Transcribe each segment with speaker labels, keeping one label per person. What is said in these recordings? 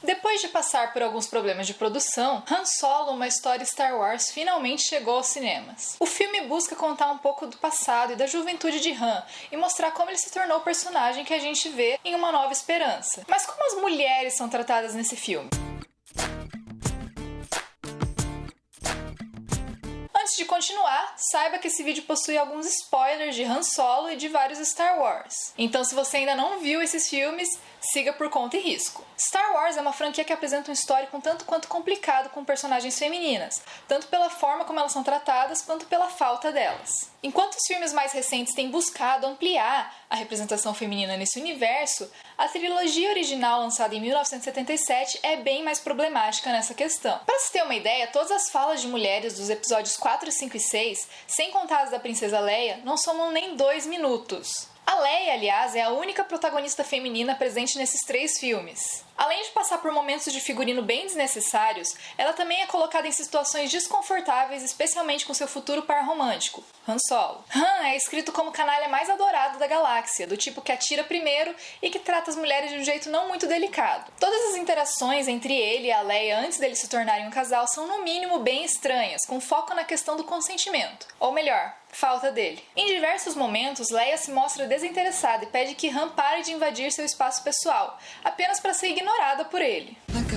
Speaker 1: Depois de passar por alguns problemas de produção, Han Solo, uma história Star Wars, finalmente chegou aos cinemas. O filme busca contar um pouco do passado e da juventude de Han e mostrar como ele se tornou o personagem que a gente vê em Uma Nova Esperança. Mas como as mulheres são tratadas nesse filme? Antes de continuar, saiba que esse vídeo possui alguns spoilers de Han Solo e de vários Star Wars. Então, se você ainda não viu esses filmes, siga por conta e risco. Star Wars é uma franquia que apresenta um histórico um tanto quanto complicado com personagens femininas, tanto pela forma como elas são tratadas, quanto pela falta delas. Enquanto os filmes mais recentes têm buscado ampliar a representação feminina nesse universo, a trilogia original lançada em 1977 é bem mais problemática nessa questão. Para se ter uma ideia, todas as falas de mulheres dos episódios 4, 5 e 6, sem contar as da Princesa Leia, não somam nem 2 minutos. A Leia, aliás, é a única protagonista feminina presente nesses 3 filmes. Além de passar por momentos de figurino bem desnecessários, ela também é colocada em situações desconfortáveis, especialmente com seu futuro par romântico, Han Solo. Han é escrito como o canalha mais adorado da galáxia, do tipo que atira primeiro e que trata as mulheres de um jeito não muito delicado. Todas as interações entre ele e a Leia antes deles se tornarem um casal são no mínimo bem estranhas, com foco na questão do consentimento. Ou melhor, falta dele. Em diversos momentos, Leia se mostra desinteressada e pede que Han pare de invadir seu espaço pessoal, apenas para ser ignorada por ele.
Speaker 2: Let go.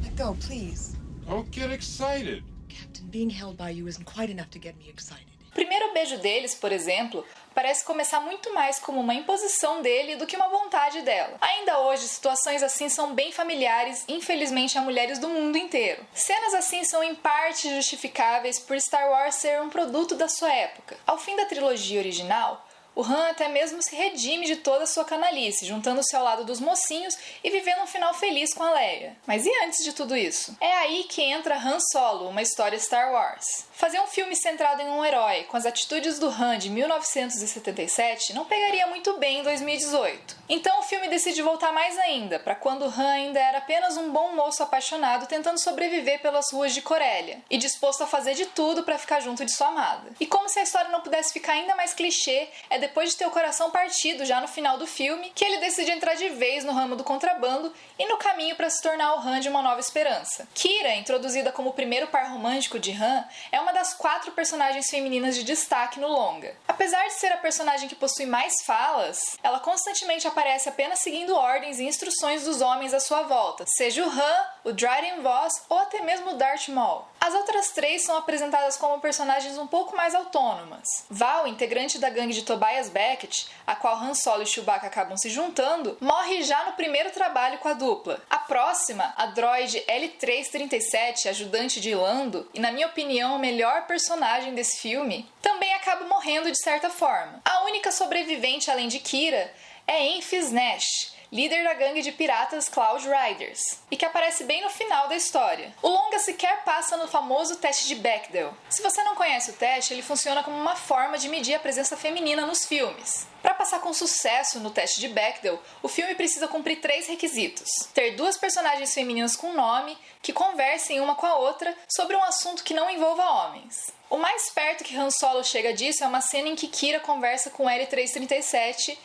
Speaker 2: Let go, please.
Speaker 3: Don't get excited.
Speaker 2: Captain, being held by you isn't quite enough to get me excited.
Speaker 1: O primeiro beijo deles, por exemplo, parece começar muito mais como uma imposição dele do que uma vontade dela. Ainda hoje, situações assim são bem familiares, infelizmente, a mulheres do mundo inteiro. Cenas assim são em parte justificáveis por Star Wars ser um produto da sua época. Ao fim da trilogia original, o Han até mesmo se redime de toda a sua canalice, juntando-se ao lado dos mocinhos e vivendo um final feliz com a Leia. Mas e antes de tudo isso? É aí que entra Han Solo, uma história Star Wars. Fazer um filme centrado em um herói com as atitudes do Han de 1977 não pegaria muito bem em 2018. Então o filme decide voltar mais ainda, para quando Han ainda era apenas um bom moço apaixonado tentando sobreviver pelas ruas de Corélia e disposto a fazer de tudo para ficar junto de sua amada. E como se a história não pudesse ficar ainda mais clichê, é depois de ter o coração partido já no final do filme que ele decide entrar de vez no ramo do contrabando e no caminho para se tornar o Han de Uma Nova Esperança. Kira, introduzida como o primeiro par romântico de Han, é uma das 4 personagens femininas de destaque no longa. Apesar de ser a personagem que possui mais falas, ela constantemente aparece apenas seguindo ordens e instruções dos homens à sua volta, seja o Han, o Dryden Voss ou até mesmo o Darth Maul. As outras 3 são apresentadas como personagens um pouco mais autônomas. Val, integrante da gangue de Tobias Beckett, a qual Han Solo e Chewbacca acabam se juntando, morre já no primeiro trabalho com a dupla. A próxima, a droide L337, ajudante de Lando, e na minha opinião o melhor personagem desse filme, também acaba morrendo de certa forma. A única sobrevivente além de Kira é Enfys Nash, líder da gangue de piratas Cloud Riders, e que aparece bem no final da história. O longa sequer passa no famoso teste de Bechdel. Se você não conhece o teste, ele funciona como uma forma de medir a presença feminina nos filmes. Para passar com sucesso no teste de Bechdel, o filme precisa cumprir 3 requisitos: ter 2 personagens femininas com nome, que conversem uma com a outra sobre um assunto que não envolva homens. O mais perto que Han Solo chega disso é uma cena em que Kira conversa com L337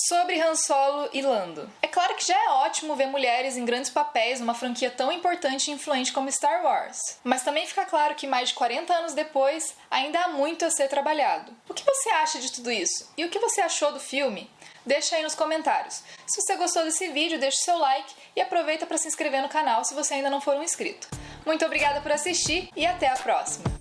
Speaker 1: sobre Han Solo e Lando. É claro que já é ótimo ver mulheres em grandes papéis numa franquia tão importante e influente como Star Wars, mas também fica claro que mais de 40 anos depois, ainda há muito a ser trabalhado. O que você acha de tudo isso? E o que você achou do filme? Deixa aí nos comentários. Se você gostou desse vídeo, deixa o seu like e aproveita para se inscrever no canal se você ainda não for um inscrito. Muito obrigada por assistir e até a próxima!